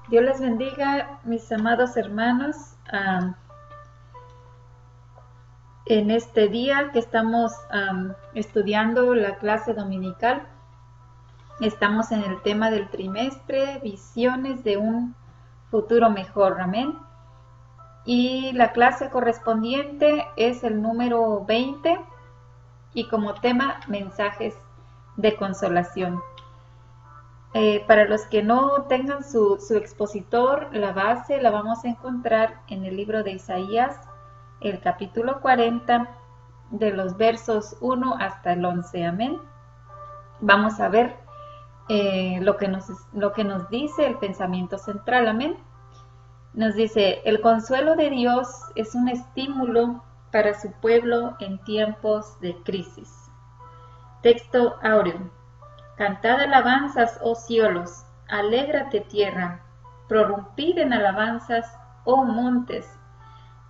Dios les bendiga, mis amados hermanos, en este día que estamos estudiando la clase dominical. Estamos en el tema del trimestre, visiones de un futuro mejor, amén. Y la clase correspondiente es el número 20 y como tema, mensajes de consolación. Para los que no tengan su expositor, la base la vamos a encontrar en el libro de Isaías, el capítulo 40, de los versos 1 hasta el 11, amén. Vamos a ver lo que nos dice el pensamiento central, amén. Nos dice, el consuelo de Dios es un estímulo para su pueblo en tiempos de crisis. Texto áureo. Cantad alabanzas, oh cielos, alégrate tierra, prorrumpid en alabanzas, oh montes,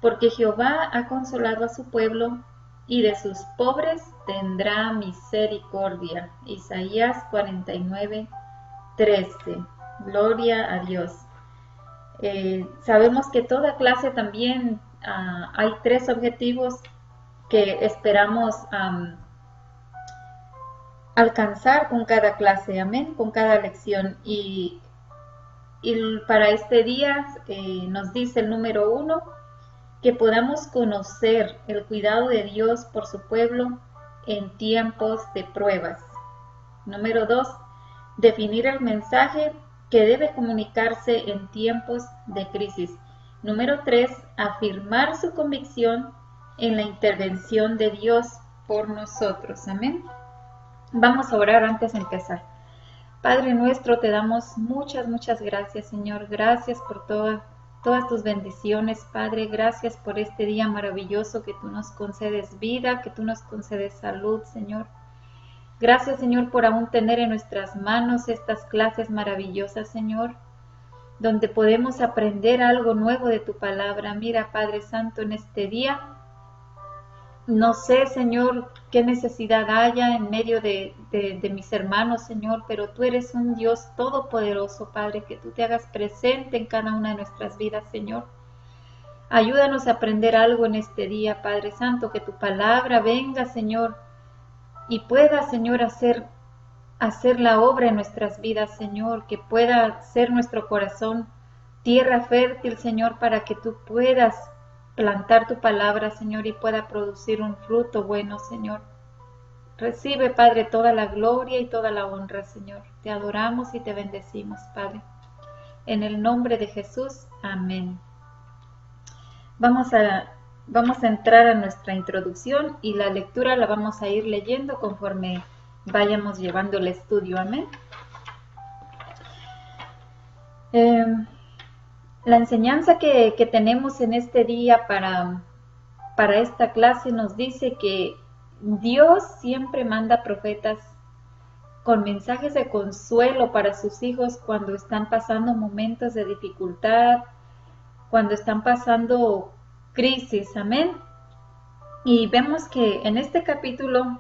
porque Jehová ha consolado a su pueblo, y de sus pobres tendrá misericordia. Isaías 49:13. Gloria a Dios. Sabemos que toda clase también hay tres objetivos que esperamos alcanzar con cada clase, amén, con cada lección. Y para este día nos dice el número 1, que podamos conocer el cuidado de Dios por su pueblo en tiempos de pruebas. Número 2, definir el mensaje que debe comunicarse en tiempos de crisis. Número 3, afirmar su convicción en la intervención de Dios por nosotros. Amén. Vamos a orar antes de empezar. Padre nuestro, te damos muchas gracias, Señor. Gracias por todas tus bendiciones, Padre. Gracias por este día maravilloso que tú nos concedes vida, que tú nos concedes salud, Señor. Gracias, Señor, por aún tener en nuestras manos estas clases maravillosas, Señor, donde podemos aprender algo nuevo de tu palabra. Mira, Padre Santo, en este día, no sé, Señor, qué necesidad haya en medio de mis hermanos, Señor, pero tú eres un Dios todopoderoso, Padre, que tú te hagas presente en cada una de nuestras vidas, Señor. Ayúdanos a aprender algo en este día, Padre Santo, que tu palabra venga, Señor, y pueda, Señor, hacer la obra en nuestras vidas, Señor, que pueda ser nuestro corazón tierra fértil, Señor, para que tú puedas plantar tu palabra, Señor, y pueda producir un fruto bueno, Señor. Recibe, Padre, toda la gloria y toda la honra, Señor. Te adoramos y te bendecimos, Padre. En el nombre de Jesús, amén. Vamos a entrar a nuestra introducción y la lectura la vamos a ir leyendo conforme vayamos llevando el estudio, amén. La enseñanza que tenemos en este día para esta clase nos dice que Dios siempre manda profetas con mensajes de consuelo para sus hijos cuando están pasando momentos de dificultad, cuando están pasando crisis, amén. Y vemos que en este capítulo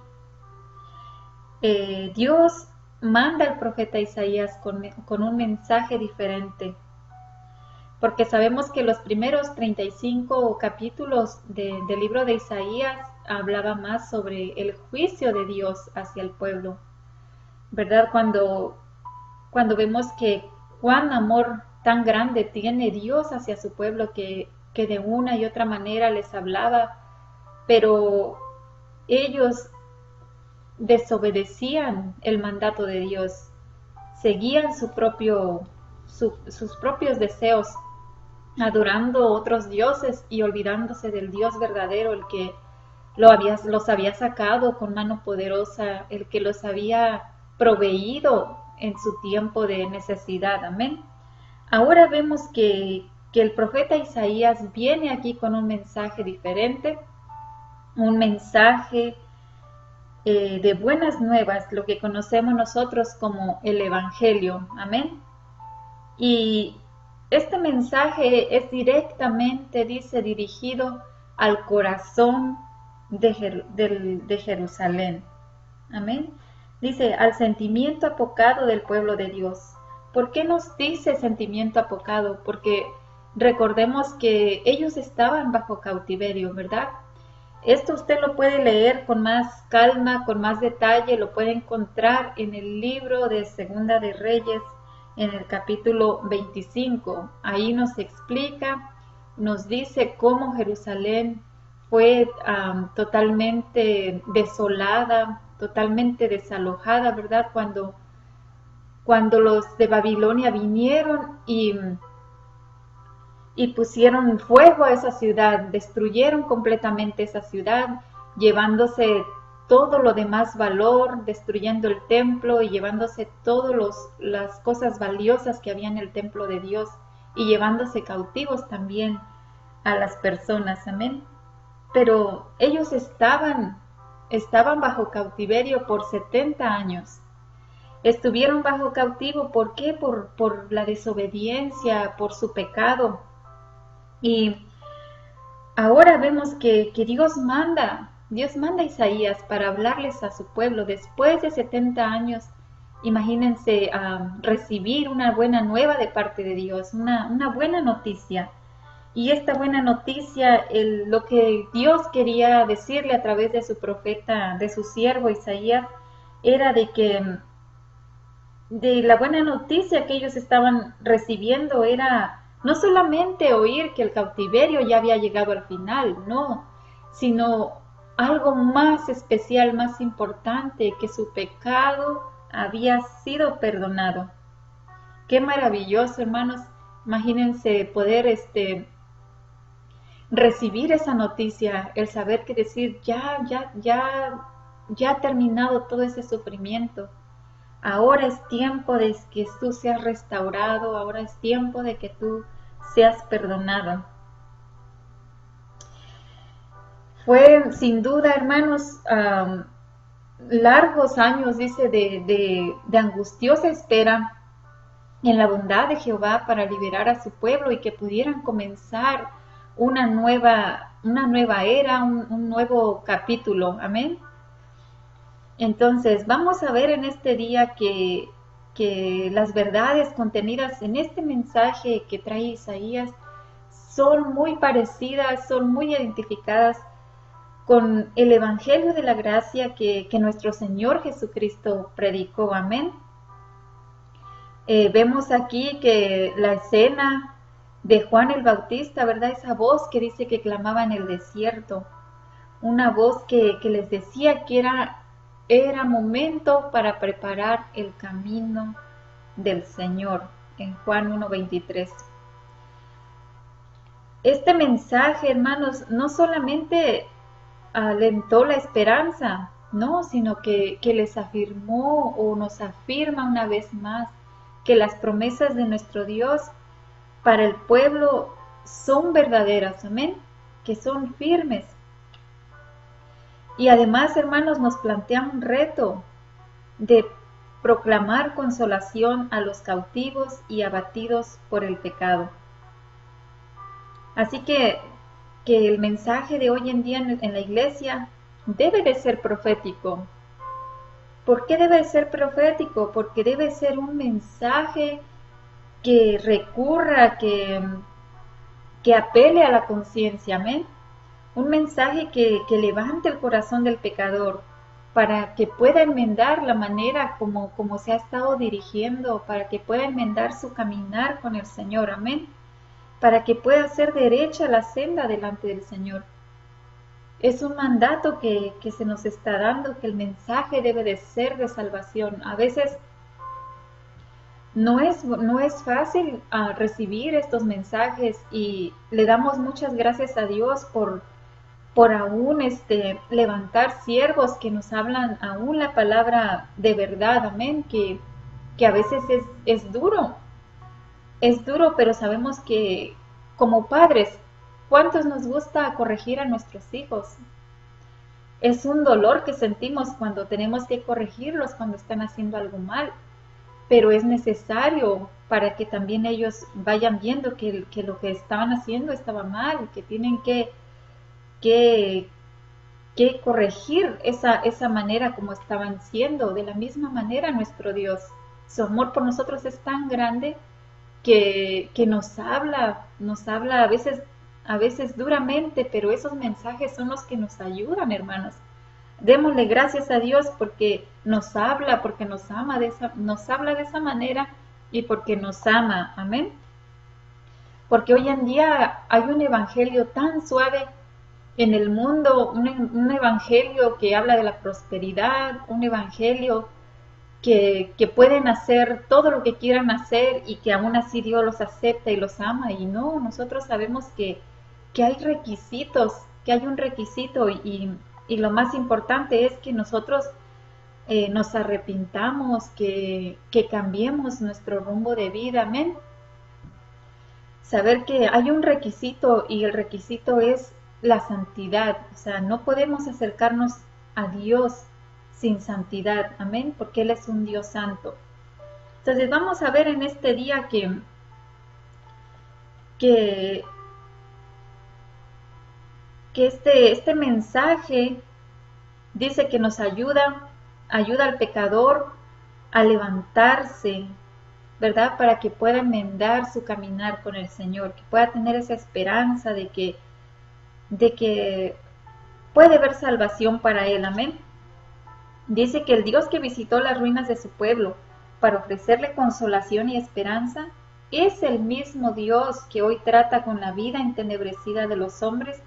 Dios manda al profeta Isaías con un mensaje diferente, porque sabemos que los primeros 35 capítulos del libro de Isaías hablaba más sobre el juicio de Dios hacia el pueblo, ¿verdad? Cuando vemos que cuán amor tan grande tiene Dios hacia su pueblo, que de una y otra manera les hablaba, pero ellos desobedecían el mandato de Dios, seguían sus propios deseos, adorando otros dioses y olvidándose del Dios verdadero, el que los había sacado con mano poderosa, el que los había proveído en su tiempo de necesidad. Amén. Ahora vemos que el profeta Isaías viene aquí con un mensaje diferente, un mensaje de buenas nuevas, lo que conocemos nosotros como el Evangelio. Amén. Y este mensaje es directamente, dice, dirigido al corazón de Jerusalén. Amén. Dice, al sentimiento apocado del pueblo de Dios, ¿Por qué nos dice sentimiento apocado? Porque recordemos que ellos estaban bajo cautiverio, ¿verdad? Esto usted lo puede leer con más calma, con más detalle, lo puede encontrar en el libro de Segunda de Reyes, en el capítulo 25. Ahí nos explica, nos dice cómo Jerusalén fue totalmente desolada, totalmente desalojada, ¿verdad? Cuando los de Babilonia vinieron y pusieron fuego a esa ciudad, destruyeron completamente esa ciudad, llevándose todo lo de más valor, destruyendo el templo y llevándose todas las cosas valiosas que había en el templo de Dios y llevándose cautivos también a las personas, amén. Pero ellos estaban bajo cautiverio por 70 años. Estuvieron bajo cautivo, ¿por qué? Por la desobediencia, por su pecado. Y ahora vemos que Dios manda a Isaías para hablarles a su pueblo después de 70 años. Imagínense recibir una buena nueva de parte de Dios, una buena noticia. Y esta buena noticia, lo que Dios quería decirle a través de su profeta, de su siervo Isaías, era de la buena noticia que ellos estaban recibiendo era no solamente oír que el cautiverio ya había llegado al final, no, sino algo más especial, más importante, que su pecado había sido perdonado. Qué maravilloso, hermanos. Imagínense poder recibir esa noticia, el saber que decir, ya ha terminado todo ese sufrimiento. Ahora es tiempo de que tú seas restaurado, ahora es tiempo de que tú seas perdonado. Fue sin duda, hermanos, largos años, dice, de angustiosa espera en la bondad de Jehová para liberar a su pueblo y que pudieran comenzar una nueva era, un nuevo capítulo. Amén. Entonces, vamos a ver en este día que las verdades contenidas en este mensaje que trae Isaías son muy parecidas, son muy identificadas con el Evangelio de la Gracia que nuestro Señor Jesucristo predicó. Amén. Vemos aquí que la escena de Juan el Bautista, ¿verdad? Esa voz que dice que clamaba en el desierto, una voz que les decía que era momento para preparar el camino del Señor, en Juan 1:23. Este mensaje, hermanos, no solamente alentó la esperanza, no, sino que les afirmó o nos afirma una vez más que las promesas de nuestro Dios para el pueblo son verdaderas, amén, que son firmes. Y además, hermanos, nos plantea un reto de proclamar consolación a los cautivos y abatidos por el pecado. Así que el mensaje de hoy en día en la iglesia debe de ser profético. ¿Por qué debe ser profético? Porque debe ser un mensaje que recurra, que apele a la conciencia, amén. Un mensaje que levante el corazón del pecador para que pueda enmendar la manera como se ha estado dirigiendo, para que pueda enmendar su caminar con el Señor, amén. Para que pueda hacer derecha la senda delante del Señor. Es un mandato que se nos está dando, que el mensaje debe de ser de salvación. A veces no es fácil recibir estos mensajes y le damos muchas gracias a Dios por aún levantar siervos que nos hablan aún la palabra de verdad, amén, que a veces es duro. Es duro, pero sabemos que como padres, ¿cuántos nos gusta corregir a nuestros hijos? Es un dolor que sentimos cuando tenemos que corregirlos cuando están haciendo algo mal, pero es necesario para que también ellos vayan viendo que lo que estaban haciendo estaba mal, que tienen que corregir esa manera como estaban siendo. De la misma manera nuestro Dios Su amor por nosotros es tan grande que nos habla a veces duramente, pero esos mensajes son los que nos ayudan, hermanos. Démosle gracias a Dios porque nos habla, porque nos ama nos habla de esa manera y porque nos ama. Amén. Porque hoy en día hay un evangelio tan suave en el mundo, un evangelio que habla de la prosperidad, un evangelio que pueden hacer todo lo que quieran hacer y que aún así Dios los acepta y los ama. Y no, nosotros sabemos que hay requisitos, que hay un requisito y lo más importante es que nosotros nos arrepintamos, que cambiemos nuestro rumbo de vida. Amén. Saber que hay un requisito y el requisito es la santidad. O sea, no podemos acercarnos a Dios sin santidad. Amén, porque Él es un Dios santo. Entonces vamos a ver en este día que este mensaje dice que nos ayuda al pecador a levantarse, ¿verdad? Para que pueda enmendar su caminar con el Señor, que pueda tener esa esperanza de que puede haber salvación para él. Amén. Dice que el Dios que visitó las ruinas de su pueblo para ofrecerle consolación y esperanza es el mismo Dios que hoy trata con la vida entenebrecida de los hombres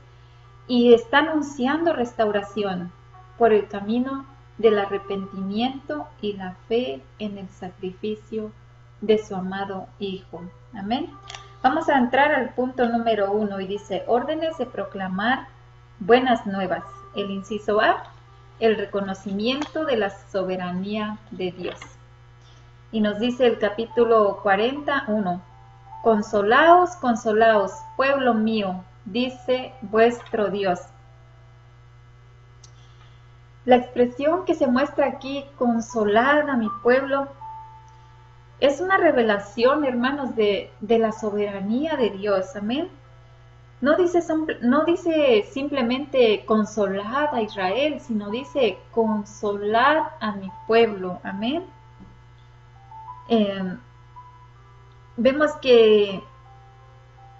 y está anunciando restauración por el camino del arrepentimiento y la fe en el sacrificio de su amado Hijo. Amén. Vamos a entrar al punto número 1 y dice, órdenes de proclamar buenas nuevas. El inciso A, el reconocimiento de la soberanía de Dios. Y nos dice el capítulo 41, consolaos, consolaos, pueblo mío, dice vuestro Dios. La expresión que se muestra aquí, consolad a mi pueblo, es una revelación, hermanos, de la soberanía de Dios. Amén. No dice simplemente consolad a Israel, sino dice consolad a mi pueblo. Amén. Vemos que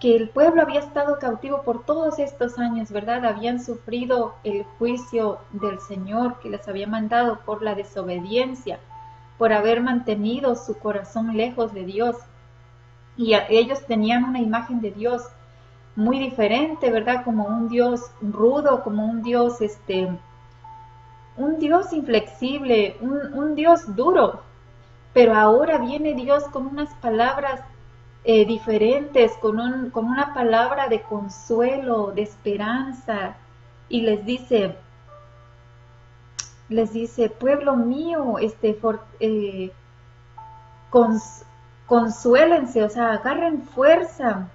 el pueblo había estado cautivo por todos estos años, ¿verdad? Habían sufrido el juicio del Señor que les había mandado por la desobediencia, por haber mantenido su corazón lejos de Dios. Y ellos tenían una imagen de Dios muy diferente, ¿verdad? Como un Dios rudo, como un Dios inflexible, un Dios duro. Pero ahora viene Dios con unas palabras diferentes, con una palabra de consuelo, de esperanza, y les dice, pueblo mío, consuélense, o sea, agarren fuerza,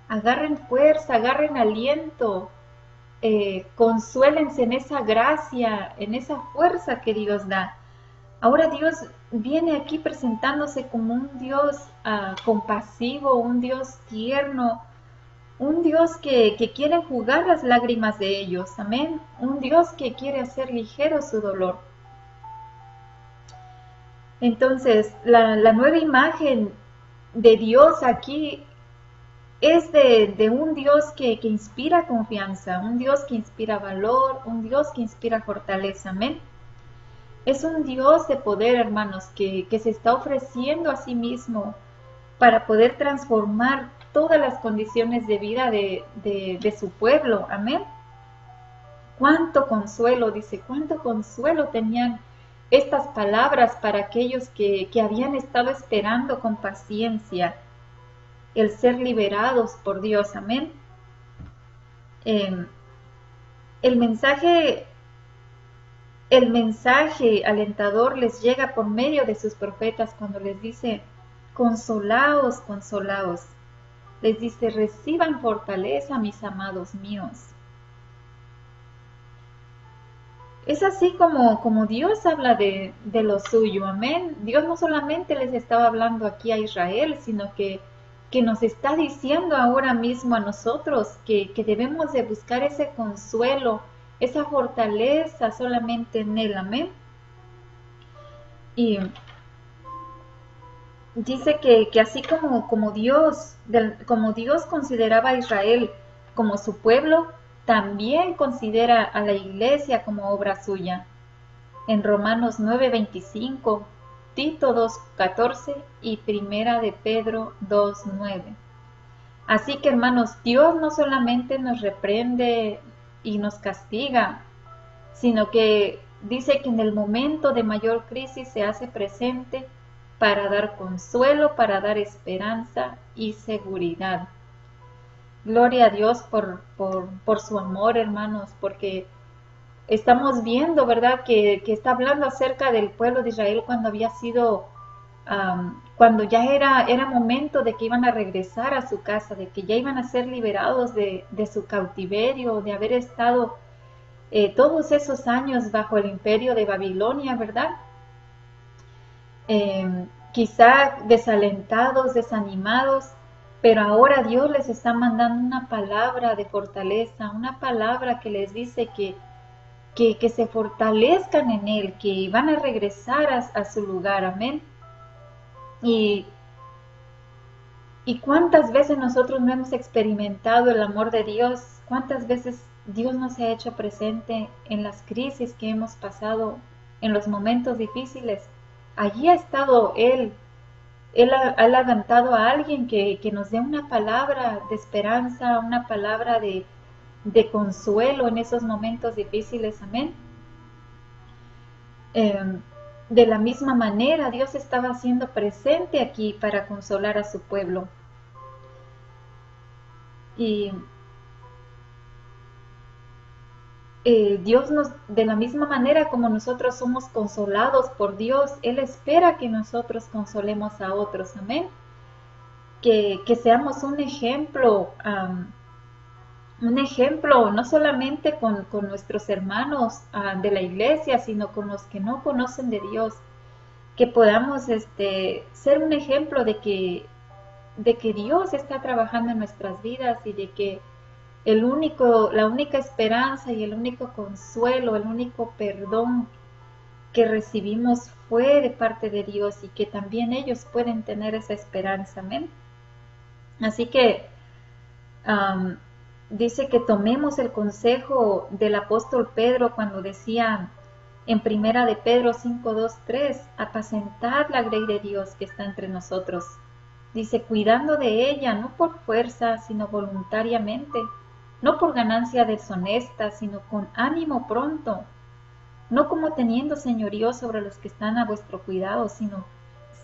agarren aliento, consuélense en esa gracia, en esa fuerza que Dios da. Ahora Dios viene aquí presentándose como un Dios compasivo, un Dios tierno, un Dios que quiere enjugar las lágrimas de ellos, amén. Un Dios que quiere hacer ligero su dolor. Entonces, la nueva imagen de Dios aquí es de un Dios que inspira confianza, un Dios que inspira valor, un Dios que inspira fortaleza, amén. Es un Dios de poder, hermanos, que se está ofreciendo a sí mismo para poder transformar todas las condiciones de vida de su pueblo. Amén. Cuánto consuelo, dice, cuánto consuelo tenían estas palabras para aquellos que habían estado esperando con paciencia el ser liberados por Dios. Amén. El mensaje alentador les llega por medio de sus profetas cuando les dice, consolaos, consolaos. Les dice, reciban fortaleza, mis amados míos. Es así como Dios habla de lo suyo, amén. Dios no solamente les estaba hablando aquí a Israel, sino que nos está diciendo ahora mismo a nosotros que debemos de buscar ese consuelo, esa fortaleza solamente en Él, amén. Y dice que así como Dios consideraba a Israel como su pueblo, también considera a la iglesia como obra suya. En Romanos 9:25, Tito 2:14 y Primera de Pedro 2:9. Así que, hermanos, Dios no solamente nos reprende y nos castiga, sino que dice que en el momento de mayor crisis se hace presente para dar consuelo, para dar esperanza y seguridad. Gloria a Dios por su amor, hermanos, porque estamos viendo, ¿verdad?, que está hablando acerca del pueblo de Israel cuando había sido, cuando ya era momento de que iban a regresar a su casa, de que ya iban a ser liberados de su cautiverio, de haber estado todos esos años bajo el imperio de Babilonia, ¿verdad? Quizá desalentados, desanimados, pero ahora Dios les está mandando una palabra de fortaleza, una palabra que les dice que se fortalezcan en Él, que van a regresar a su lugar, amén. Y cuántas veces nosotros no hemos experimentado el amor de Dios, cuántas veces Dios nos ha hecho presente en las crisis que hemos pasado, en los momentos difíciles. Allí ha estado Él. Él ha levantado a alguien que nos dé una palabra de esperanza, una palabra de consuelo en esos momentos difíciles, amén. De la misma manera, Dios estaba haciendo presente aquí para consolar a su pueblo. Y Dios de la misma manera como nosotros somos consolados por Dios, Él espera que nosotros consolemos a otros, amén. Que seamos un ejemplo no solamente con nuestros hermanos de la iglesia, sino con los que no conocen de Dios, que podamos ser un ejemplo de que Dios está trabajando en nuestras vidas y de que la única esperanza y el único consuelo, el único perdón que recibimos fue de parte de Dios y que también ellos pueden tener esa esperanza, amén. Así que dice que tomemos el consejo del apóstol Pedro cuando decía en Primera de Pedro 5:2-3, apacentad la grey de Dios que está entre nosotros. Dice, cuidando de ella, no por fuerza, sino voluntariamente, no por ganancia deshonesta, sino con ánimo pronto, no como teniendo señorío sobre los que están a vuestro cuidado, sino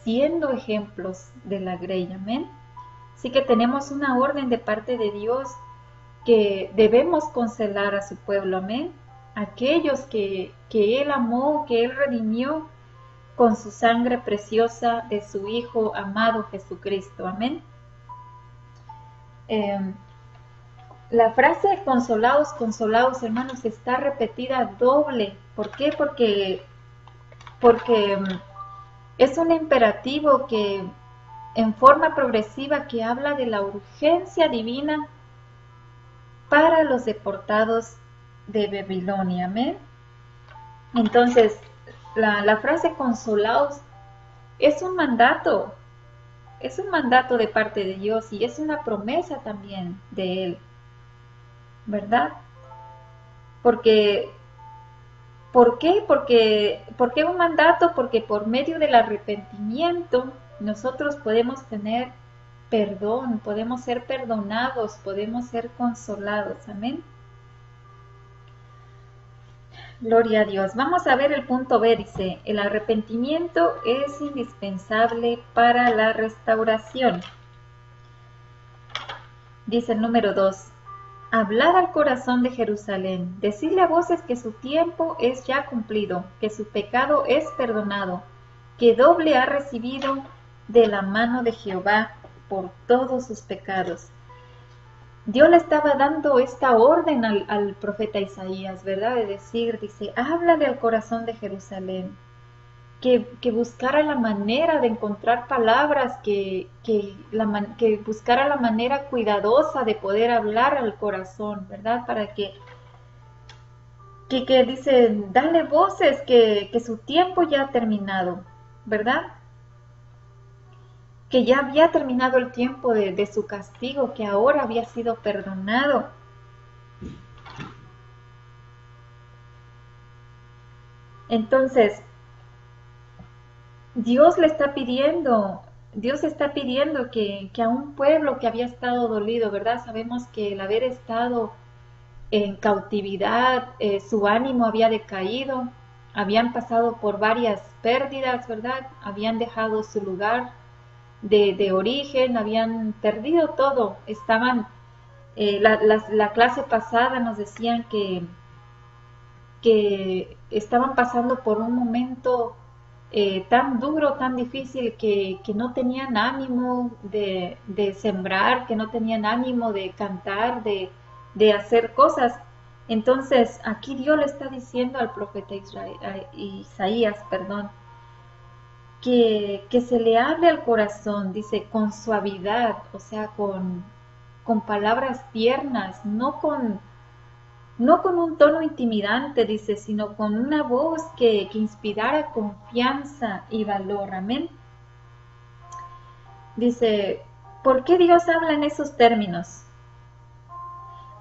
siendo ejemplos de la grey, amén. Así que tenemos una orden de parte de Dios que debemos consolar a su pueblo, amén. Aquellos que Él amó, que Él redimió con su sangre preciosa de su Hijo amado Jesucristo, amén. La frase consolaos, consolaos, hermanos, está repetida doble. ¿Por qué? Porque es un imperativo que en forma progresiva que habla de la urgencia divina para los deportados de Babilonia, amén. Entonces, la frase consolaos es un mandato de parte de Dios y es una promesa también de Él, ¿verdad? ¿Por qué un mandato? Porque por medio del arrepentimiento nosotros podemos tener perdón, podemos ser perdonados, podemos ser consolados, amén. Gloria a Dios. Vamos a ver el punto B, dice, el arrepentimiento es indispensable para la restauración. Dice el número 2, hablad al corazón de Jerusalén, decidle a voces que su tiempo es ya cumplido, que su pecado es perdonado, que doble ha recibido de la mano de Jehová por todos sus pecados. Dios le estaba dando esta orden al profeta Isaías, ¿verdad? De decir, dice, háblale al corazón de Jerusalén, que buscara la manera de encontrar palabras, que buscara la manera cuidadosa de poder hablar al corazón, ¿verdad? Para que dice, dale voces, que su tiempo ya ha terminado, ¿verdad? que ya había terminado el tiempo de su castigo, que ahora había sido perdonado. Entonces, Dios está pidiendo que a un pueblo que había estado dolido, ¿verdad? Sabemos que el haber estado en cautividad, su ánimo había decaído, habían pasado por varias pérdidas, ¿verdad? Habían dejado su lugar de origen, habían perdido todo, estaban, la clase pasada nos decían que estaban pasando por un momento tan duro, tan difícil, que no tenían ánimo de sembrar, que no tenían ánimo de cantar, de hacer cosas. Entonces, aquí Dios le está diciendo al profeta Isaías, que se le hable al corazón, dice, con suavidad, o sea, con palabras tiernas, no con un tono intimidante, dice, sino con una voz que inspirara confianza y valor. Amén. Dice, ¿por qué Dios habla en esos términos?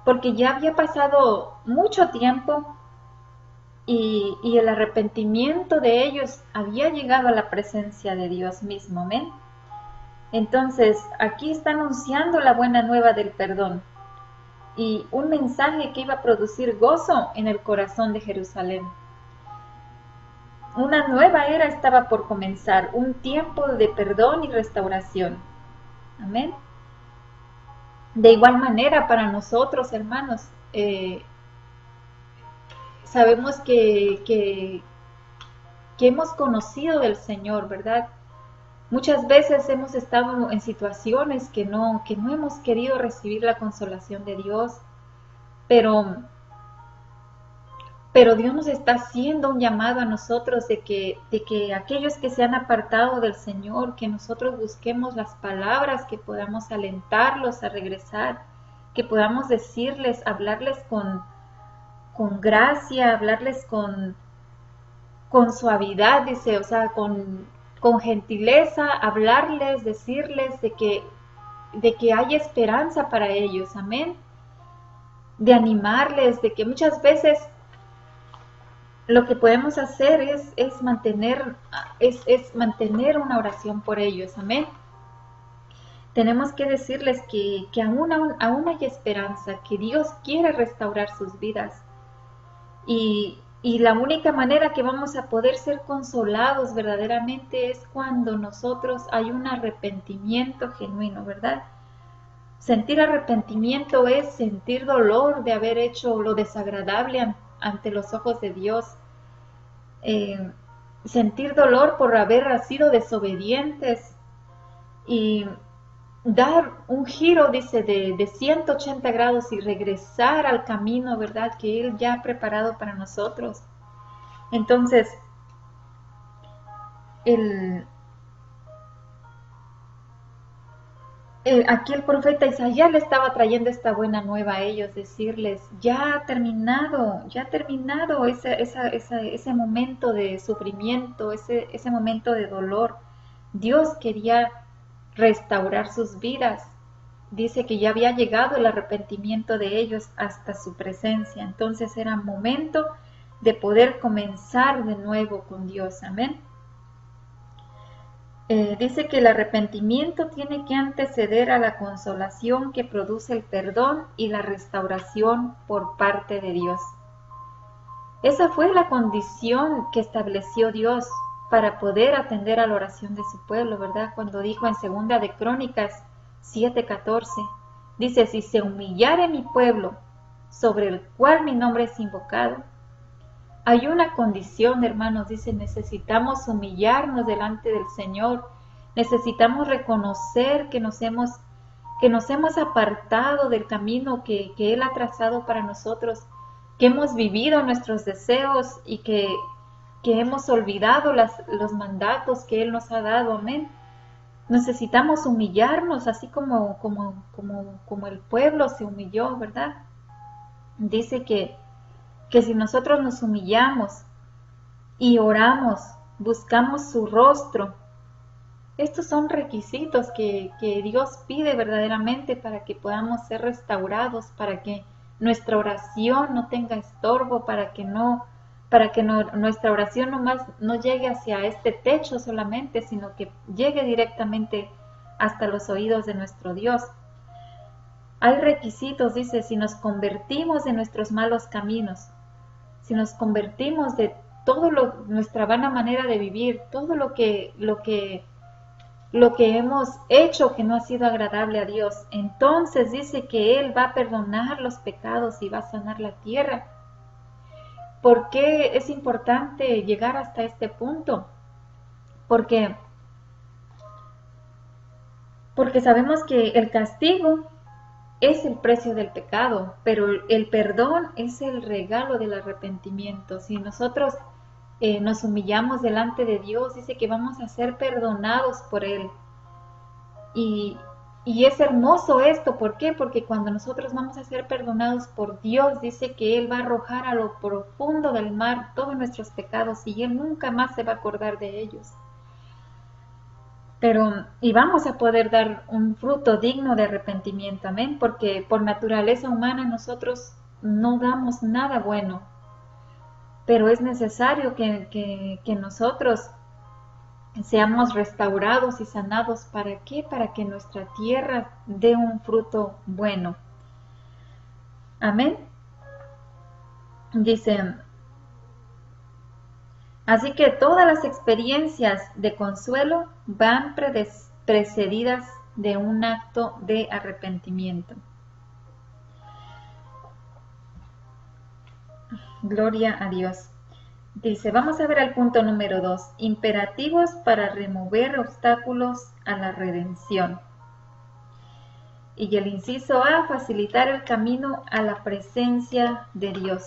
Porque ya había pasado mucho tiempo y el arrepentimiento de ellos había llegado a la presencia de Dios mismo. Amén. Entonces, aquí está anunciando la buena nueva del perdón y un mensaje que iba a producir gozo en el corazón de Jerusalén. Una nueva era estaba por comenzar, un tiempo de perdón y restauración. Amén. De igual manera, para nosotros, hermanos, sabemos que hemos conocido del Señor, ¿verdad? Muchas veces hemos estado en situaciones que no hemos querido recibir la consolación de Dios, pero Dios nos está haciendo un llamado a nosotros de que aquellos que se han apartado del Señor, que nosotros busquemos las palabras que podamos alentarlos a regresar, que podamos decirles, hablarles con gracia, hablarles con suavidad, dice, o sea, con gentileza, hablarles, decirles de que hay esperanza para ellos, amén. De animarles, de que muchas veces lo que podemos hacer es mantener una oración por ellos, amén. Tenemos que decirles que aún hay esperanza, que Dios quiere restaurar sus vidas. Y la única manera que vamos a poder ser consolados verdaderamente es cuando nosotros hay un arrepentimiento genuino, ¿verdad? Sentir arrepentimiento es sentir dolor de haber hecho lo desagradable ante los ojos de Dios. Sentir dolor por haber sido desobedientes y dar un giro, dice, de 180 grados y regresar al camino, ¿verdad? Que Él ya ha preparado para nosotros. Entonces, aquí el profeta Isaías le estaba trayendo esta buena nueva a ellos, decirles, ya ha terminado ese momento de sufrimiento, ese momento de dolor. Dios quería restaurar sus vidas. Dice que ya había llegado el arrepentimiento de ellos hasta su presencia. Entonces era momento de poder comenzar de nuevo con Dios. Amén. Dice que el arrepentimiento tiene que anteceder a la consolación que produce el perdón y la restauración por parte de Dios. Esa fue la condición que estableció Dios para poder atender a la oración de su pueblo, ¿verdad? Cuando dijo en 2 de Crónicas 7:14, dice, si se humillare mi pueblo, sobre el cual mi nombre es invocado. Hay una condición, hermanos, dice, necesitamos humillarnos delante del Señor, necesitamos reconocer que nos hemos apartado del camino que Él ha trazado para nosotros, que hemos vivido nuestros deseos y que hemos olvidado los mandatos que Él nos ha dado, amén. Necesitamos humillarnos, así como el pueblo se humilló, ¿verdad? Dice que si nosotros nos humillamos y oramos, buscamos su rostro, Estos son requisitos que Dios pide verdaderamente para que podamos ser restaurados, para que nuestra oración no tenga estorbo, nuestra oración no llegue hacia este techo solamente, sino que llegue directamente hasta los oídos de nuestro Dios. Hay requisitos, dice, si nos convertimos de nuestros malos caminos, si nos convertimos de nuestra vana manera de vivir, todo lo que hemos hecho que no ha sido agradable a Dios, entonces dice que Él va a perdonar los pecados y va a sanar la tierra. ¿Por qué es importante llegar hasta este punto? Porque sabemos que el castigo es el precio del pecado, pero el perdón es el regalo del arrepentimiento. Si nosotros nos humillamos delante de Dios, dice que vamos a ser perdonados por Él. Y es hermoso esto, ¿por qué? Porque cuando nosotros vamos a ser perdonados por Dios, dice que Él va a arrojar a lo profundo del mar todos nuestros pecados y Él nunca más se va a acordar de ellos. Y vamos a poder dar un fruto digno de arrepentimiento, amén, porque por naturaleza humana nosotros no damos nada bueno, pero es necesario que nosotros seamos restaurados y sanados. ¿Para qué? Para que nuestra tierra dé un fruto bueno. Amén. Dice, así que todas las experiencias de consuelo van precedidas de un acto de arrepentimiento. Gloria a Dios. Dice, vamos a ver el punto número 2, imperativos para remover obstáculos a la redención. Y el inciso A, facilitar el camino a la presencia de Dios.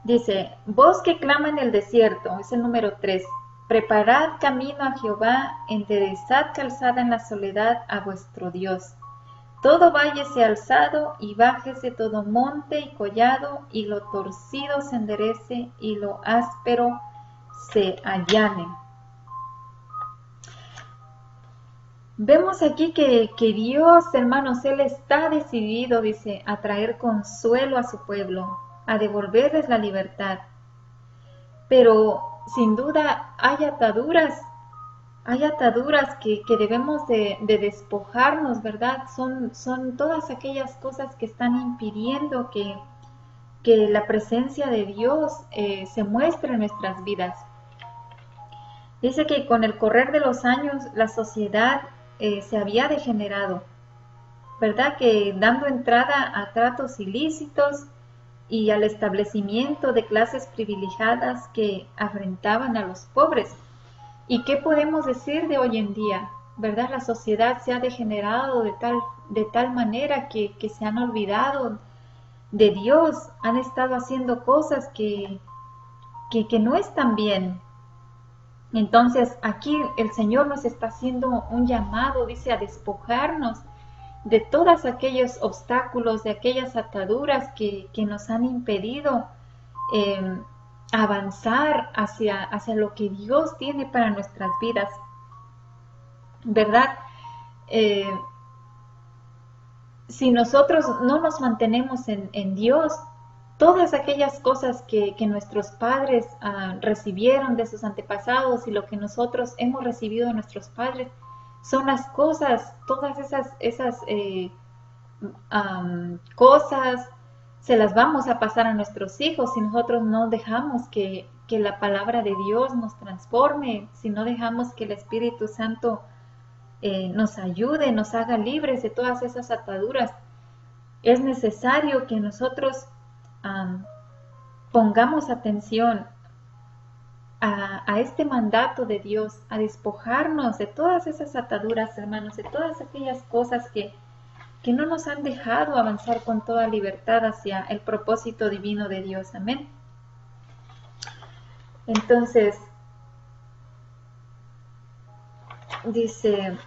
Dice, voz que clama en el desierto, es el número 3. Preparad camino a Jehová, enderezad calzada en la soledad a vuestro Dios. Todo valle sea alzado y bájese todo monte y collado, y lo torcido se enderece y lo áspero se allane. Vemos aquí que Dios, hermanos, Él está decidido, dice, a traer consuelo a su pueblo, a devolverles la libertad. Pero sin duda hay ataduras que debemos de despojarnos, ¿verdad? Son todas aquellas cosas que están impidiendo que la presencia de Dios se muestre en nuestras vidas. Dice que con el correr de los años la sociedad se había degenerado, ¿verdad? Que dando entrada a tratos ilícitos y al establecimiento de clases privilegiadas que afrentaban a los pobres. ¿Y qué podemos decir de hoy en día? ¿Verdad? La sociedad se ha degenerado de tal manera que se han olvidado de Dios, han estado haciendo cosas que no están bien. Entonces aquí el Señor nos está haciendo un llamado, dice, a despojarnos de todos aquellos obstáculos, de aquellas ataduras que nos han impedido avanzar hacia lo que Dios tiene para nuestras vidas, ¿verdad? Si nosotros no nos mantenemos en Dios, todas aquellas cosas que nuestros padres recibieron de sus antepasados y lo que nosotros hemos recibido de nuestros padres, son las cosas, todas esas cosas se las vamos a pasar a nuestros hijos si nosotros no dejamos que la palabra de Dios nos transforme, si no dejamos que el Espíritu Santo nos ayude, nos haga libres de todas esas ataduras. Es necesario que nosotros pongamos atención a este mandato de Dios, a despojarnos de todas esas ataduras, hermanos, de todas aquellas cosas que no nos han dejado avanzar con toda libertad hacia el propósito divino de Dios. Amén. Entonces, dice,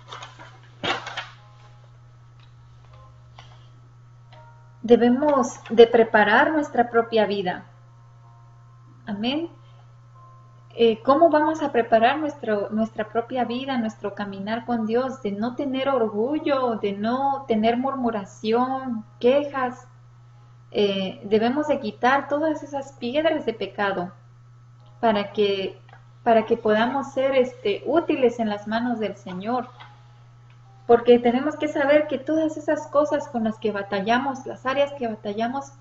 debemos de preparar nuestra propia vida. Amén. ¿cómo vamos a preparar nuestra propia vida, nuestro caminar con Dios? De no tener orgullo, de no tener murmuración, quejas. Debemos de quitar todas esas piedras de pecado para que, para que podamos ser útiles en las manos del Señor. Porque tenemos que saber que todas esas cosas con las que batallamos, las áreas que batallamos,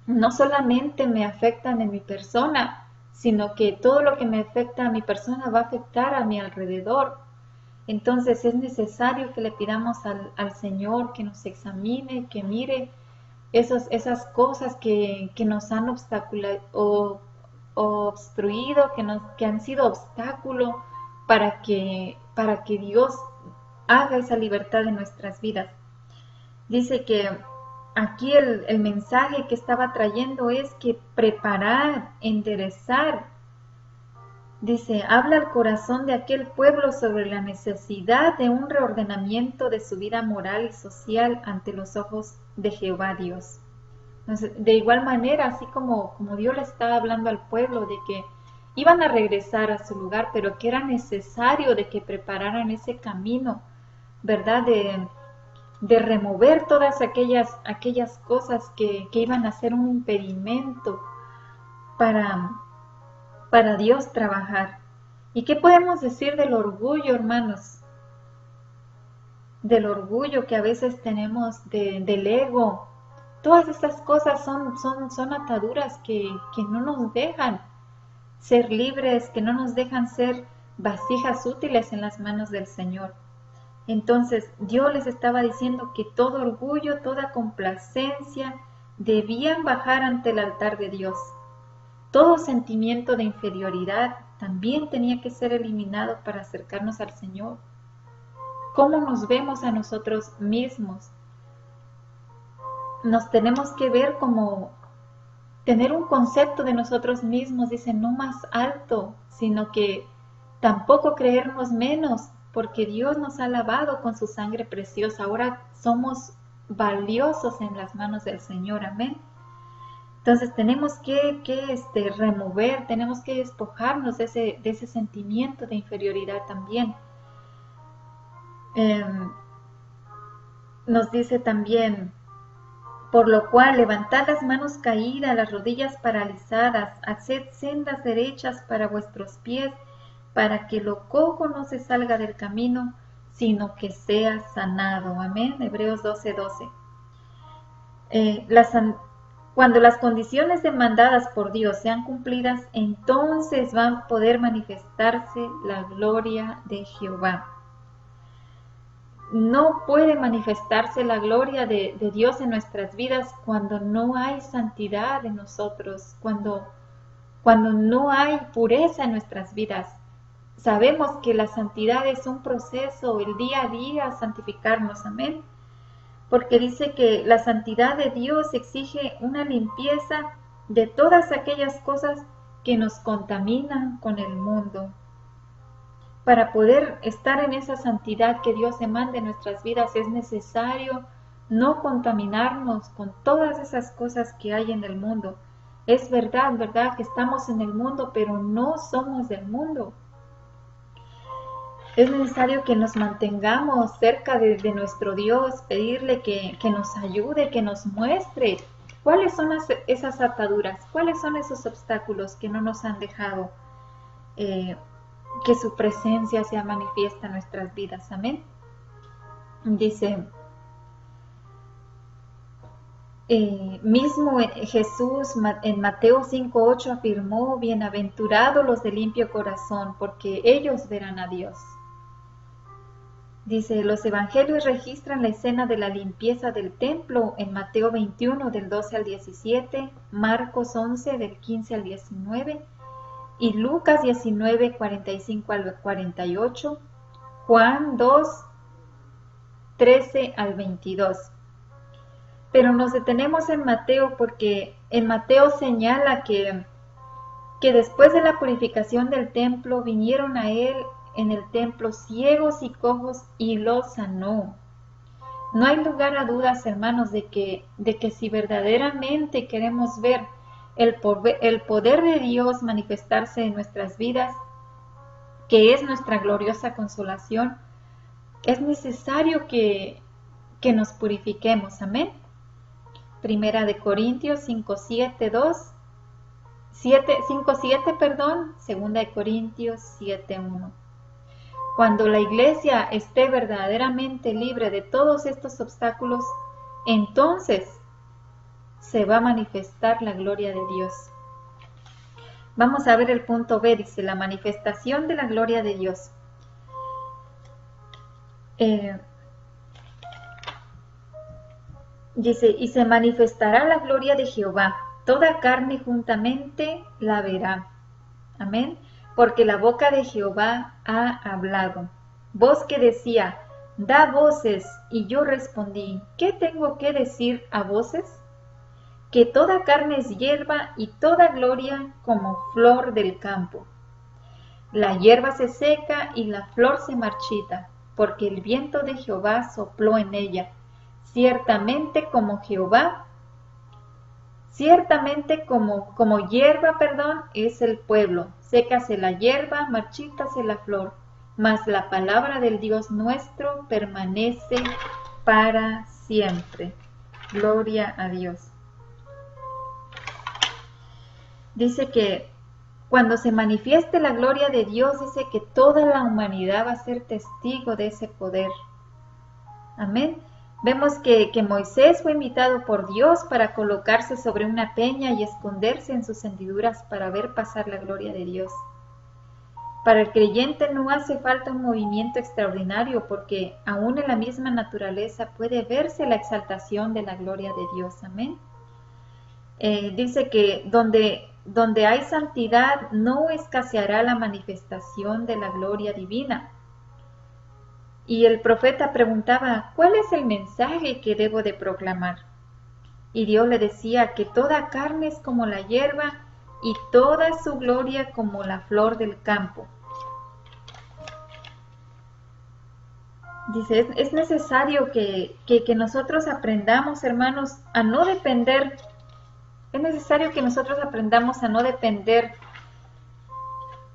no solamente me afectan en mi persona, sino que todo lo que me afecta a mi persona va a afectar a mi alrededor. Entonces es necesario que le pidamos al Señor que nos examine, que mire esas cosas que nos han obstaculado o obstruido, que han sido obstáculo para que Dios haga esa libertad en nuestras vidas. Dice que aquí el mensaje que estaba trayendo es que preparar, enderezar. Dice, habla al corazón de aquel pueblo sobre la necesidad de un reordenamiento de su vida moral y social ante los ojos de Jehová Dios. Entonces, de igual manera, así como Dios le estaba hablando al pueblo de que iban a regresar a su lugar, pero que era necesario de que prepararan ese camino, ¿verdad? De remover todas aquellas cosas que iban a ser un impedimento para Dios trabajar. ¿Y qué podemos decir del orgullo, hermanos? Del orgullo que a veces tenemos, del ego. Todas estas cosas son ataduras que no nos dejan ser libres, que no nos dejan ser vasijas útiles en las manos del Señor. Entonces Dios les estaba diciendo que todo orgullo, toda complacencia debían bajar ante el altar de Dios. Todo sentimiento de inferioridad también tenía que ser eliminado para acercarnos al Señor. ¿Cómo nos vemos a nosotros mismos? Nos tenemos que ver como tener un concepto de nosotros mismos, dice, no más alto, sino que tampoco creernos menos, porque Dios nos ha lavado con su sangre preciosa. Ahora somos valiosos en las manos del Señor, amén. Entonces tenemos que remover, tenemos que despojarnos de ese sentimiento de inferioridad también. Nos dice también, por lo cual levantad las manos caídas, las rodillas paralizadas, haced sendas derechas para vuestros pies, para que lo cojo no se salga del camino, sino que sea sanado. Amén. Hebreos 12:12. Cuando las condiciones demandadas por Dios sean cumplidas, entonces va a poder manifestarse la gloria de Jehová. No puede manifestarse la gloria de Dios en nuestras vidas cuando no hay santidad en nosotros, cuando no hay pureza en nuestras vidas. Sabemos que la santidad es un proceso, el día a día, santificarnos, amén. Porque dice que la santidad de Dios exige una limpieza de todas aquellas cosas que nos contaminan con el mundo. Para poder estar en esa santidad que Dios demanda en nuestras vidas es necesario no contaminarnos con todas esas cosas que hay en el mundo. Es verdad que estamos en el mundo, pero no somos del mundo. Es necesario que nos mantengamos cerca de nuestro Dios, pedirle que nos ayude, que nos muestre cuáles son esas ataduras, cuáles son esos obstáculos que no nos han dejado que su presencia sea manifiesta en nuestras vidas. Amén. Dice, mismo Jesús en Mateo 5:8 afirmó, bienaventurados los de limpio corazón, porque ellos verán a Dios. Dice, los evangelios registran la escena de la limpieza del templo en Mateo 21 del 12 al 17, Marcos 11 del 15 al 19 y Lucas 19, 45 al 48, Juan 2, 13 al 22. Pero nos detenemos en Mateo porque en Mateo señala que después de la purificación del templo vinieron a él en el templo ciegos y cojos y los sanó. No hay lugar a dudas, hermanos, de que si verdaderamente queremos ver el poder de Dios manifestarse en nuestras vidas, que es nuestra gloriosa consolación, es necesario que nos purifiquemos. Amén. Primera de Corintios 5:7, 5:7, perdón. Segunda de Corintios 7:1. Cuando la iglesia esté verdaderamente libre de todos estos obstáculos, entonces se va a manifestar la gloria de Dios. Vamos a ver el punto B, dice, la manifestación de la gloria de Dios. Dice, y se manifestará la gloria de Jehová, toda carne juntamente la verá. Amén. Porque la boca de Jehová ha hablado. Voz que decía, da voces, y yo respondí, ¿qué tengo que decir a voces? Que toda carne es hierba y toda gloria como flor del campo. La hierba se seca y la flor se marchita, porque el viento de Jehová sopló en ella. Ciertamente como hierba, es el pueblo. Sécase la hierba, marchítase la flor, mas la palabra del Dios nuestro permanece para siempre. Gloria a Dios. Dice que cuando se manifieste la gloria de Dios, dice que toda la humanidad va a ser testigo de ese poder. Amén. Vemos que Moisés fue invitado por Dios para colocarse sobre una peña y esconderse en sus hendiduras para ver pasar la gloria de Dios. Para el creyente no hace falta un movimiento extraordinario, porque aún en la misma naturaleza puede verse la exaltación de la gloria de Dios. Amén. Dice que donde hay santidad no escaseará la manifestación de la gloria divina. Y el profeta preguntaba, ¿cuál es el mensaje que debo de proclamar? Y Dios le decía que toda carne es como la hierba y toda su gloria como la flor del campo. Dice, es necesario que nosotros aprendamos, hermanos, a no depender. Es necesario que nosotros aprendamos a no depender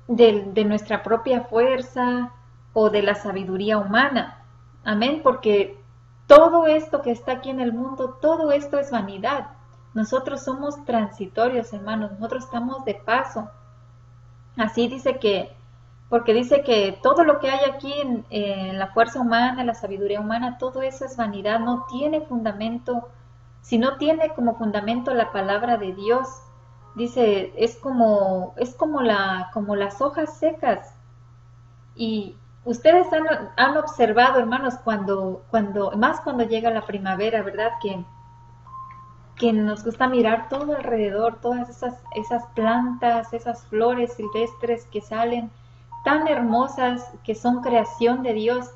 de nuestra propia fuerza o de la sabiduría humana. Amén, porque todo esto que está aquí en el mundo, todo esto es vanidad. Nosotros somos transitorios, hermanos, nosotros estamos de paso. Así dice porque dice que todo lo que hay aquí en la fuerza humana, la sabiduría humana, todo eso es vanidad, no tiene fundamento. Si no tiene como fundamento la palabra de Dios, dice, es como las hojas secas. Y ustedes han observado, hermanos, cuando llega la primavera, ¿verdad? Que nos gusta mirar todo alrededor, todas esas plantas, esas flores silvestres que salen tan hermosas, que son creación de Dios.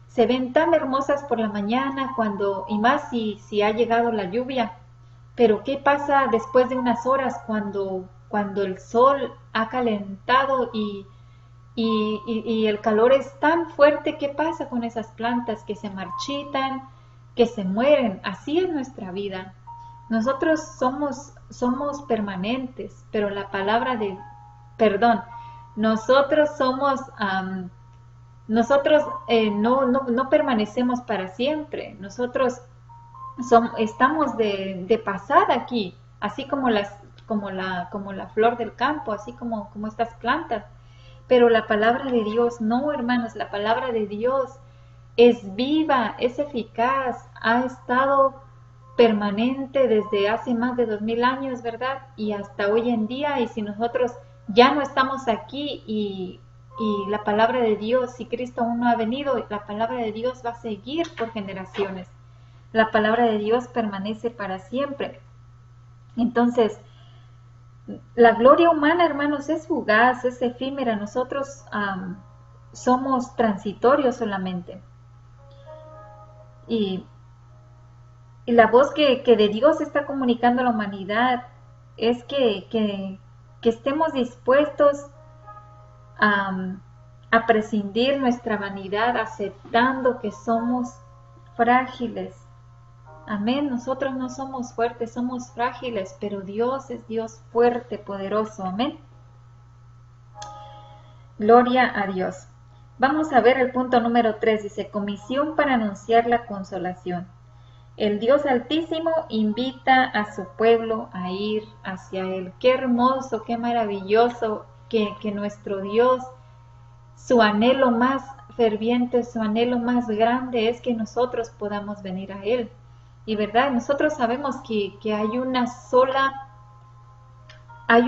Se ven tan hermosas por la mañana, y más si ha llegado la lluvia. Pero ¿qué pasa después de unas horas cuando el sol ha calentado y el calor es tan fuerte? ¿Qué pasa con esas plantas? Que se marchitan, que se mueren. Así es nuestra vida. Nosotros somos permanentes, pero nosotros somos... no permanecemos para siempre. Nosotros estamos de pasada aquí, así como la flor del campo, así como estas plantas. Pero la palabra de Dios, no, hermanos, la palabra de Dios es viva, es eficaz, ha estado permanente desde hace más de 2000 años, ¿verdad? Y hasta hoy en día. Y si nosotros ya no estamos aquí y la palabra de Dios, si Cristo aún no ha venido, la palabra de Dios va a seguir por generaciones. La palabra de Dios permanece para siempre. Entonces, la gloria humana, hermanos, es fugaz, es efímera. Nosotros somos transitorios solamente. Y la voz que de Dios está comunicando a la humanidad es que estemos dispuestos a prescindir nuestra vanidad, aceptando que somos frágiles. Amén. Nosotros no somos fuertes, somos frágiles, pero Dios es Dios fuerte, poderoso. Amén. Gloria a Dios. Vamos a ver el punto número 3. Dice, comisión para anunciar la consolación. El Dios Altísimo invita a su pueblo a ir hacia Él. Qué hermoso, qué maravilloso que nuestro Dios, su anhelo más ferviente, su anhelo más grande es que nosotros podamos venir a Él. Y verdad, nosotros sabemos que hay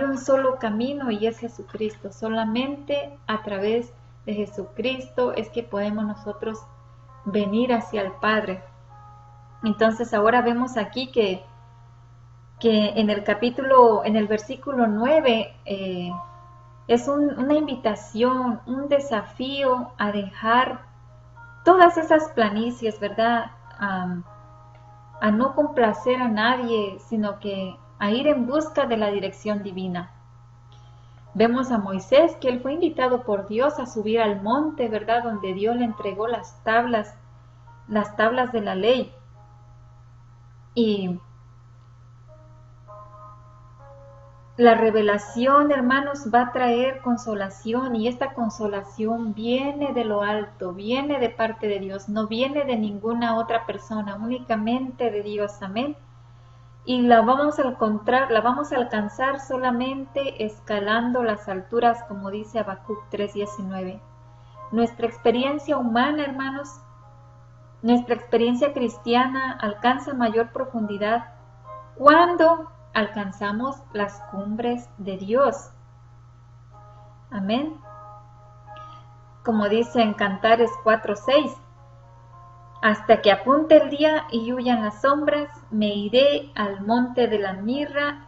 un solo camino y es Jesucristo. Solamente a través de Jesucristo es que podemos nosotros venir hacia el Padre. Entonces ahora vemos aquí que en el versículo 9, es una invitación, un desafío a dejar todas esas planicies, ¿verdad? A no complacer a nadie, sino que a ir en busca de la dirección divina. Vemos a Moisés que él fue invitado por Dios a subir al monte, ¿verdad? Donde Dios le entregó las tablas de la ley. Y la revelación, hermanos, va a traer consolación, y esta consolación viene de lo alto, viene de parte de Dios, no viene de ninguna otra persona, únicamente de Dios. Amén. Y la vamos a alcanzar solamente escalando las alturas, como dice Habacuc 3:19. Nuestra experiencia humana, hermanos, nuestra experiencia cristiana alcanza mayor profundidad cuando alcanzamos las cumbres de Dios. Amén. Como dice en Cantares 4:6, hasta que apunte el día y huyan las sombras, me iré al monte de la mirra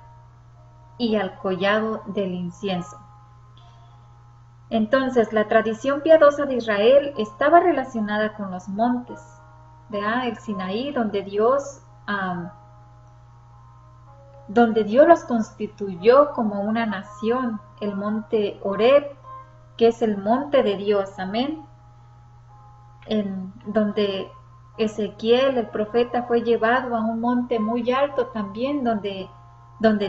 y al collado del incienso. Entonces, la tradición piadosa de Israel estaba relacionada con los montes, ¿verdad? El Sinaí, donde Dios los constituyó como una nación, el monte Horeb, que es el monte de Dios. Amén. En donde Ezequiel, el profeta, fue llevado a un monte muy alto también, donde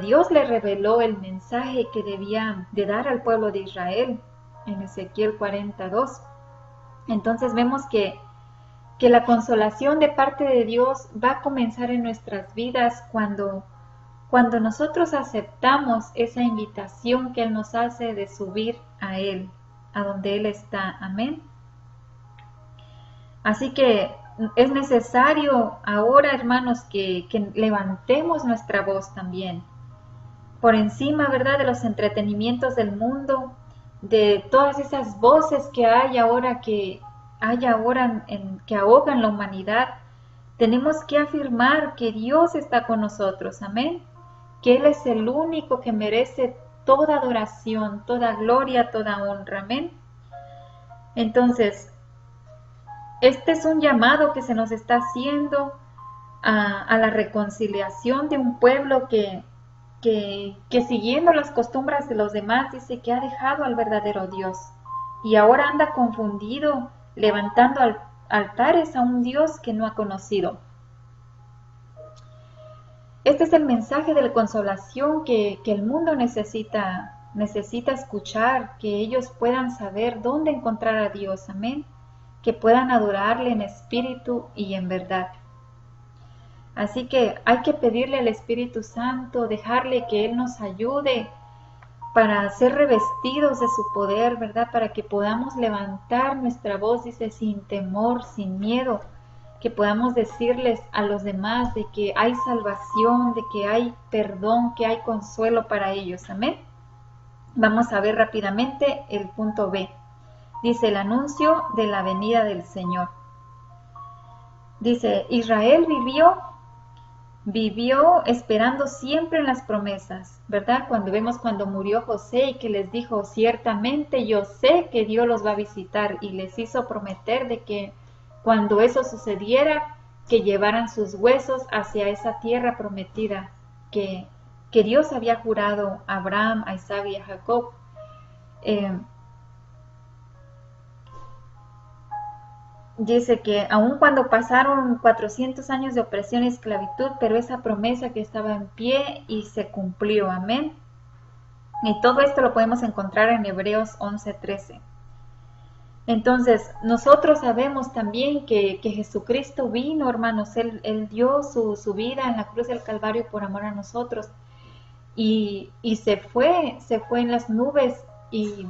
Dios le reveló el mensaje que debía de dar al pueblo de Israel, en Ezequiel 42. Entonces vemos que la consolación de parte de Dios va a comenzar en nuestras vidas cuando nosotros aceptamos esa invitación que Él nos hace de subir a Él, a donde Él está. Amén. Así que es necesario ahora, hermanos, que levantemos nuestra voz también. Por encima, ¿verdad?, de los entretenimientos del mundo, de todas esas voces que hay ahora, que ahogan la humanidad, tenemos que afirmar que Dios está con nosotros. Amén. Que Él es el único que merece toda adoración, toda gloria, toda honra. Amén. Entonces, este es un llamado que se nos está haciendo a la reconciliación de un pueblo que siguiendo las costumbres de los demás, dice que ha dejado al verdadero Dios y ahora anda confundido, levantando altares a un Dios que no ha conocido. Este es el mensaje de la consolación que el mundo necesita escuchar, que ellos puedan saber dónde encontrar a Dios. Amén. Que puedan adorarle en espíritu y en verdad. Así que hay que pedirle al Espíritu Santo, dejarle que Él nos ayude para ser revestidos de su poder, ¿verdad? Para que podamos levantar nuestra voz, dice, sin temor, sin miedo, que podamos decirles a los demás de que hay salvación, de que hay perdón, que hay consuelo para ellos. Amén. Vamos a ver rápidamente el punto B. Dice el anuncio de la venida del Señor. Dice, Israel vivió esperando siempre en las promesas, ¿verdad? Cuando murió José y que les dijo, ciertamente yo sé que Dios los va a visitar, y les hizo prometer de que cuando eso sucediera, que llevaran sus huesos hacia esa tierra prometida que Dios había jurado a Abraham, a Isaac y a Jacob. dice que aun cuando pasaron 400 años de opresión y esclavitud, pero esa promesa que estaba en pie y se cumplió, amén. Y todo esto lo podemos encontrar en Hebreos 11:13. Entonces, nosotros sabemos también que Jesucristo vino, hermanos, Él dio su vida en la cruz del Calvario por amor a nosotros. Y se fue en las nubes y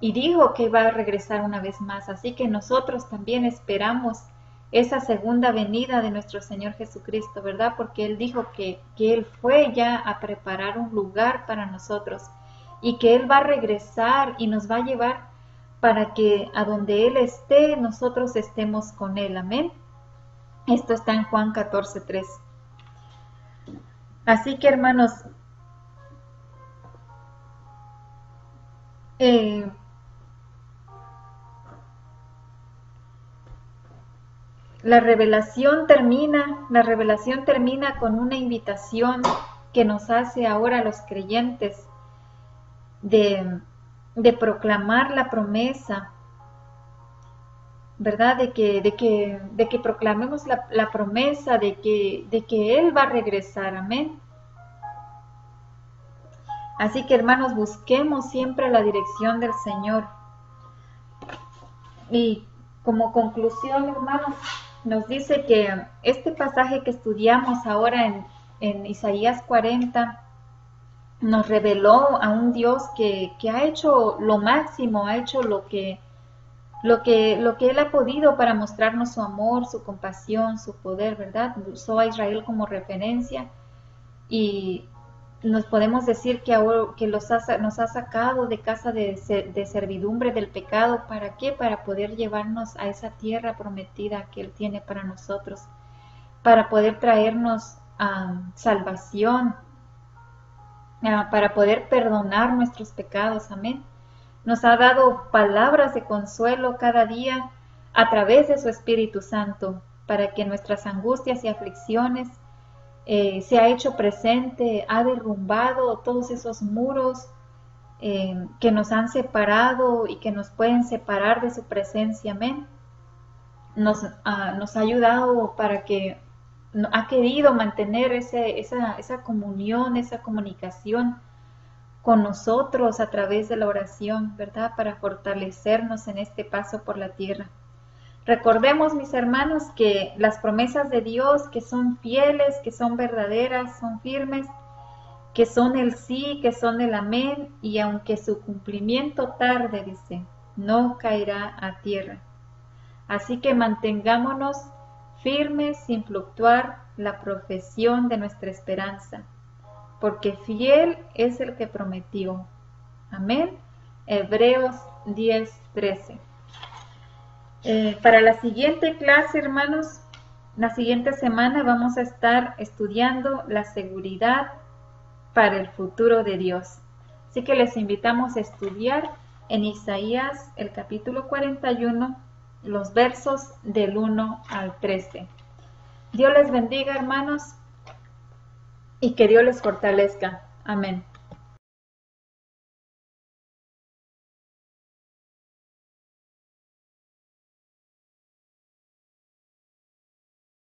dijo que iba a regresar una vez más. Así que nosotros también esperamos esa segunda venida de nuestro Señor Jesucristo, ¿verdad? Porque Él dijo que Él fue ya a preparar un lugar para nosotros y que Él va a regresar y nos va a llevar para que a donde Él esté, nosotros estemos con Él. Amén. Esto está en Juan 14:3. Así que, hermanos, la revelación termina con una invitación que nos hace ahora a los creyentes de proclamar la promesa, ¿verdad? De que proclamemos la promesa de que Él va a regresar, amén. Así que, hermanos, busquemos siempre la dirección del Señor. Y como conclusión, hermanos, nos dice que este pasaje que estudiamos ahora en Isaías 40 nos reveló a un Dios que ha hecho lo máximo, ha hecho lo que Él ha podido para mostrarnos su amor, su compasión, su poder, ¿verdad? Usó a Israel como referencia y nos podemos decir que nos ha sacado de casa de servidumbre del pecado. ¿Para qué? Para poder llevarnos a esa tierra prometida que Él tiene para nosotros, para poder traernos salvación, para poder perdonar nuestros pecados, amén. Nos ha dado palabras de consuelo cada día a través de su Espíritu Santo, para que nuestras angustias y aflicciones se ha hecho presente, ha derrumbado todos esos muros que nos han separado y que nos pueden separar de su presencia, amén. Nos ha ayudado para que ha querido mantener esa comunión, esa comunicación con nosotros a través de la oración, ¿verdad? Para fortalecernos en este paso por la tierra. Recordemos, mis hermanos, que las promesas de Dios, que son fieles, que son verdaderas, son firmes, que son el sí, que son el amén, y aunque su cumplimiento tarde, dice, no caerá a tierra. Así que mantengámonos firmes sin fluctuar la profesión de nuestra esperanza, porque fiel es el que prometió. Amén. Hebreos 10:13. Para la siguiente clase, hermanos, la siguiente semana vamos a estar estudiando la seguridad para el futuro de Dios. Así que les invitamos a estudiar en Isaías el capítulo 41, los versos del 1 al 13. Dios les bendiga, hermanos, y que Dios les fortalezca. Amén.